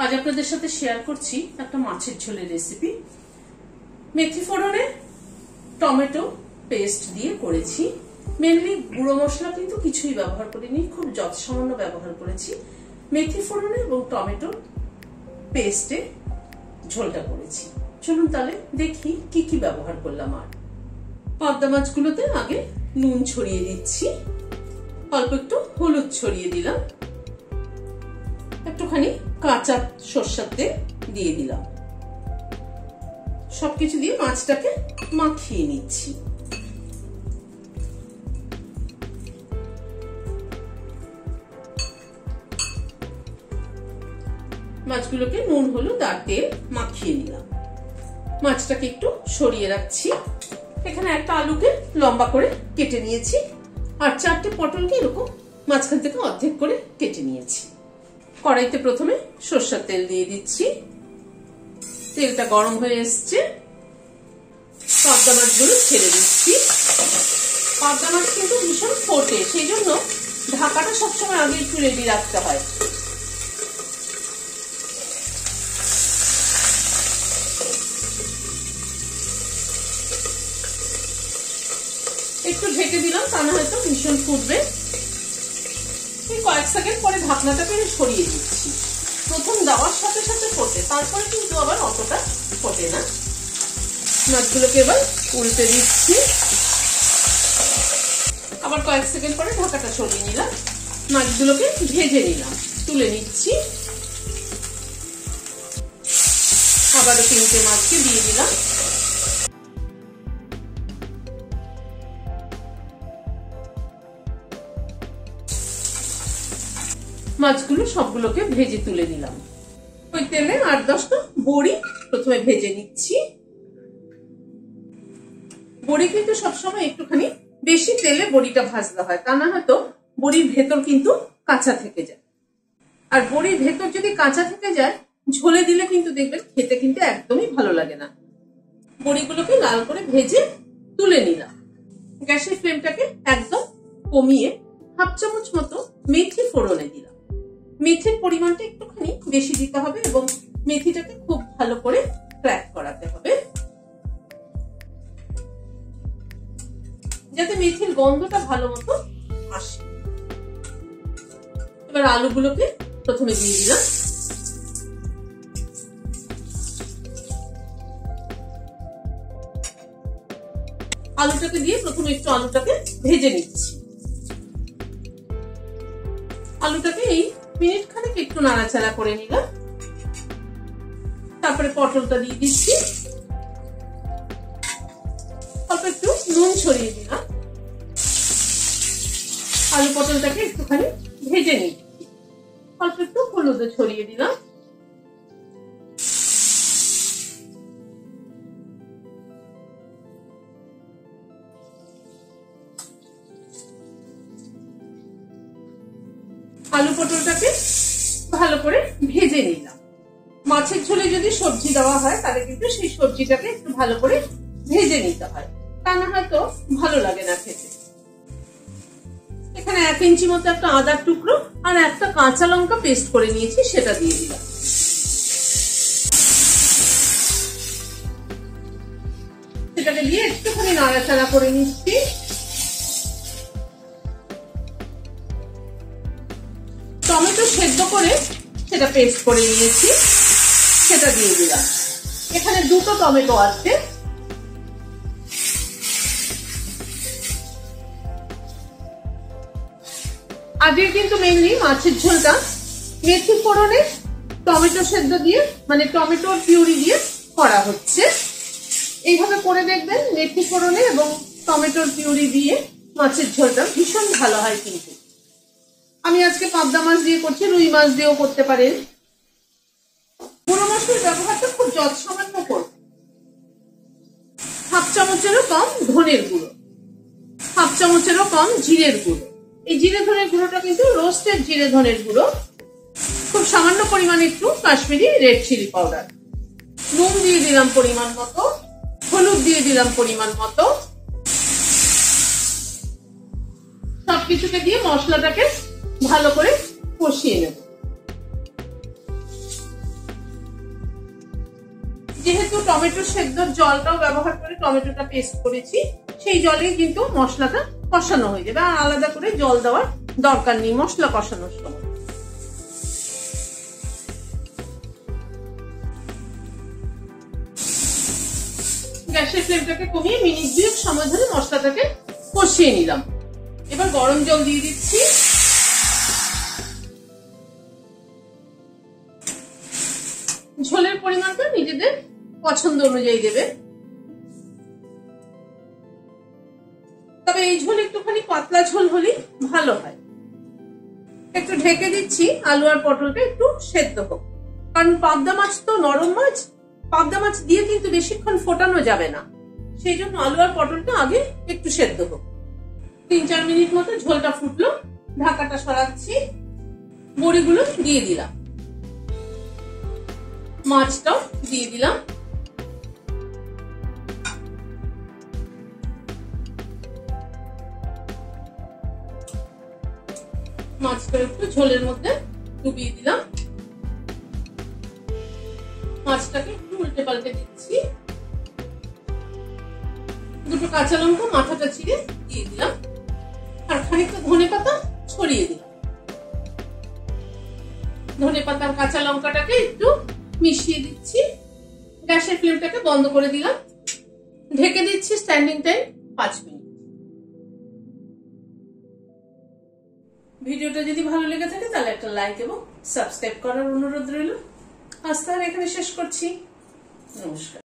আজ আপনাদের সাথে শেয়ার করছি একটা মাছের ঝোলের রেসিপি। মেথি ফোড়নে টমেটো পেস্ট দিয়ে করেছি। মেনলি গুঁড়ো মশলা কিন্তু কিছুই ব্যবহার করিনি, খুব যৎসামান্য ব্যবহার করেছি। মেথি ফোড়নে এবং টমেটো পেস্টে ঝোলটা করেছি। চলুন তাহলে দেখি কি কি ব্যবহার করলাম। আর পাবদা মাছগুলোতে আগে নুন ছড়িয়ে দিচ্ছি, অল্প একটু হলুদ ছড়িয়ে দিলাম, একটুখানি কাঁচা সরষের তেল দিয়ে দিলাম। সবকিছু দিয়ে মাছটাকে মাখিয়ে নিচ্ছি। মাছগুলোকে নুন হলুদ আর তেল মাখিয়ে নিলাম। মাছটাকে একটু সরিয়ে রাখছি। এখানে একটা আলুকে লম্বা করে কেটে নিয়েছি আর 4টে পটলকে এরকম মাঝখান থেকে অর্ধেক করে কেটে নিয়েছি। কড়াইতে প্রথমে সরষের তেল দিয়ে দিচ্ছি। তেলটা গরম হয়ে এসছে, পাবদা মাছগুলো ছেড়ে দিচ্ছি। পাবদা মাছ কিন্তু ভীষণ ফোটে, সেই জন্য ঢাকাটা সবসময় আগে একটু রেডি রাখতে হয়। একটু ঢেকে দিলাম, তা না হয়তো ভীষণ ফুটবে। কয়েক সেকেন্ড পরে ঢাকনাটাকে সরিয়ে দিচ্ছি। প্রথম দেওয়ার সাথে সাথে ফোটে, তারপরে কিন্তু আবার অতটা ফোটে না। মাছগুলোকে এবার উল্টে দিচ্ছি। আবার কয়েক সেকেন্ড পরে ঢাকাটা সরিয়ে নিলাম। মাছগুলোকে ভেজে নিলাম, তুলে নিচ্ছি। আবারও 3টে মাছকে দিয়ে দিলাম। মাছগুলো সবগুলোকে ভেজে তুলে নিলাম। ওই তেলে 8-10টা বড়ি প্রথমে ভেজে নিচ্ছি। বড়ি কিন্তু সবসময় একটুখানি বেশি তেলে বড়িটা ভাজতে হয়, তা না হয়তো বড়ির ভেতর কিন্তু কাঁচা থেকে যায়। আর বড়ির ভেতর যদি কাঁচা থেকে যায়, ঝোলে দিলে কিন্তু দেখবেন খেতে কিন্তু একদমই ভালো লাগে না। বড়িগুলোকে লাল করে ভেজে তুলে নিলাম। গ্যাসের ফ্লেমটাকে একদম কমিয়ে 1/2 চামচ মতো মেথি ফোড়নে দিলাম। মেথির পরিমাণটা একটুখানি বেশি দিতে হবে এবং মেথিটাকে খুব ভালো করে ক্র্যাক করাতে হবে, যাতে মেথির গন্ধটা ভালো মতো আসে। এবার আলুগুলোকে প্রথমে দিয়ে দিলাম। আলুটাকে দিয়ে প্রথমে একটু আলুটাকে ভেজে নিচ্ছি। আলুটাকে এই মিনিট খানেক একটু নাড়াচাড়া করে নিলাম। তারপরে পটলটা দিয়ে দিচ্ছি, অল্প একটু নুন ছড়িয়ে দিলাম। আলু পটলটাকে একটুখানি ভেজে নিচ্ছি, অল্প একটু হলুদ ছড়িয়ে দিলাম। আলু পটলটাকে ভালো করে ভেজে নিলাম। মাছের ঝোলে যদি সবজি দেওয়া হয় তাহলে কিন্তু সেই সবজিটাকে একটু ভালো করে ভেজে নিতে হয়, তা না হয়তো ভালো লাগে না খেতে। এখানে 1 ইঞ্চি মতো একটা আদার টুকরো আর একটা কাঁচা লঙ্কা পেস্ট করে নিয়েছি, সেটা দিয়ে দিলাম। সেটাকে দিয়ে একটুখানি নাড়াচাড়া করে নিচ্ছি। টমেটো সেদ্ধ করে সেটা পেস্ট করে নিয়েছি, সেটা দিয়ে দিলাম। এখানে 2টো টমেটো আছে। আজকে কিন্তু মেইনলি মাছের ঝোলটা মেথি ফোড়নে টমেটো সেদ্ধ দিয়ে, মানে টমেটোর পিউরি দিয়ে করা হচ্ছে। এইভাবে করে দেখবেন, মেথি ফোড়নে এবং টমেটোর পিউরি দিয়ে মাছের ঝোলটা ভীষণ ভালো হয়। কিন্তু আমি আজকে পাবদা মাছ দিয়ে করছি, রুই মাছ দিয়েও করতে পারেন। গুঁড়ো মশলার ব্যবহারটা খুব যৎসামান্য করব। 1/2 চামচেরও কম ধনের গুঁড়ো, 1/2 চামচেরও কম জিরের গুঁড়ো। এই জিরে ধনের গুঁড়োটা কিন্তু রোস্টেড জিরে ধনের গুঁড়ো। খুব সামান্য পরিমাণে একটু কাশ্মীরি রেড চিলি পাউডার। নুন দিয়ে দিলাম পরিমাণ মতো, হলুদ দিয়ে দিলাম পরিমাণ মতো। সবকিছুকে দিয়ে মশলাটাকে ভালো করে কষিয়ে নেব। যেহেতু টমেটো সেদ্ধর জলটাও ব্যবহার করে টমেটোটা পেস্ট করেছি, সেই জলেই কিন্তু মশলাটা কষানো হয়ে যাবে, আর আলাদা করে জল দেওয়ার দরকার নেই মশলা কষানোর সময়। গ্যাসের ফ্লেমটাকে কমিয়ে মিনিট 2 সময় ধরে মশলাটাকে কষিয়ে নিলাম। এবার গরম জল দিয়ে দিচ্ছি। ঝোলের পরিমাণটা নিজেদের পছন্দ অনুযায়ী দেবে, তবে এই ঝোল একটুখানি পাতলা ঝোল হলেই ভালো হয়। একটু ঢেকে দিচ্ছি, আলু আর পটলটা একটু সেদ্ধ হোক, কারণ পাবদা মাছ তো নরম মাছ, পাবদা মাছ দিয়ে কিন্তু বেশিক্ষণ ফোটানো যাবে না, সেই জন্য আলু আর পটলটা আগে একটু সেদ্ধ হোক। 3-4 মিনিট মতো ঝোলটা ফুটলো, ঢাকাটা সরাচ্ছি, বড়িগুলো দিয়ে দিলাম, মাছটাও দিয়ে দিলাম। মাছটা একটু ঝোলের মধ্যে ডুবিয়ে দিলাম, মাছটাকে একটু উল্টে পাল্টে দিচ্ছি। দুটো কাঁচা লঙ্কা মাথাটা চিড়ে দিয়ে দিলাম, আর খানিকটা ধনেপাতা ছড়িয়ে দিলাম। ধনেপাতা আর কাঁচা লঙ্কাটাকে একটু মিশিয়ে দিচ্ছি। গ্যাসের ফ্লেমটাকে বন্ধ করে দিলাম, ঢেকে দিচ্ছি স্ট্যান্ডিং টাইম 5 মিনিট। ভিডিওটা যদি ভালো লেগে থাকে তাহলে একটা লাইক এবং সাবস্ক্রাইব করার অনুরোধ রইল। আজ তাহলে এখানে শেষ করছি। নমস্কার।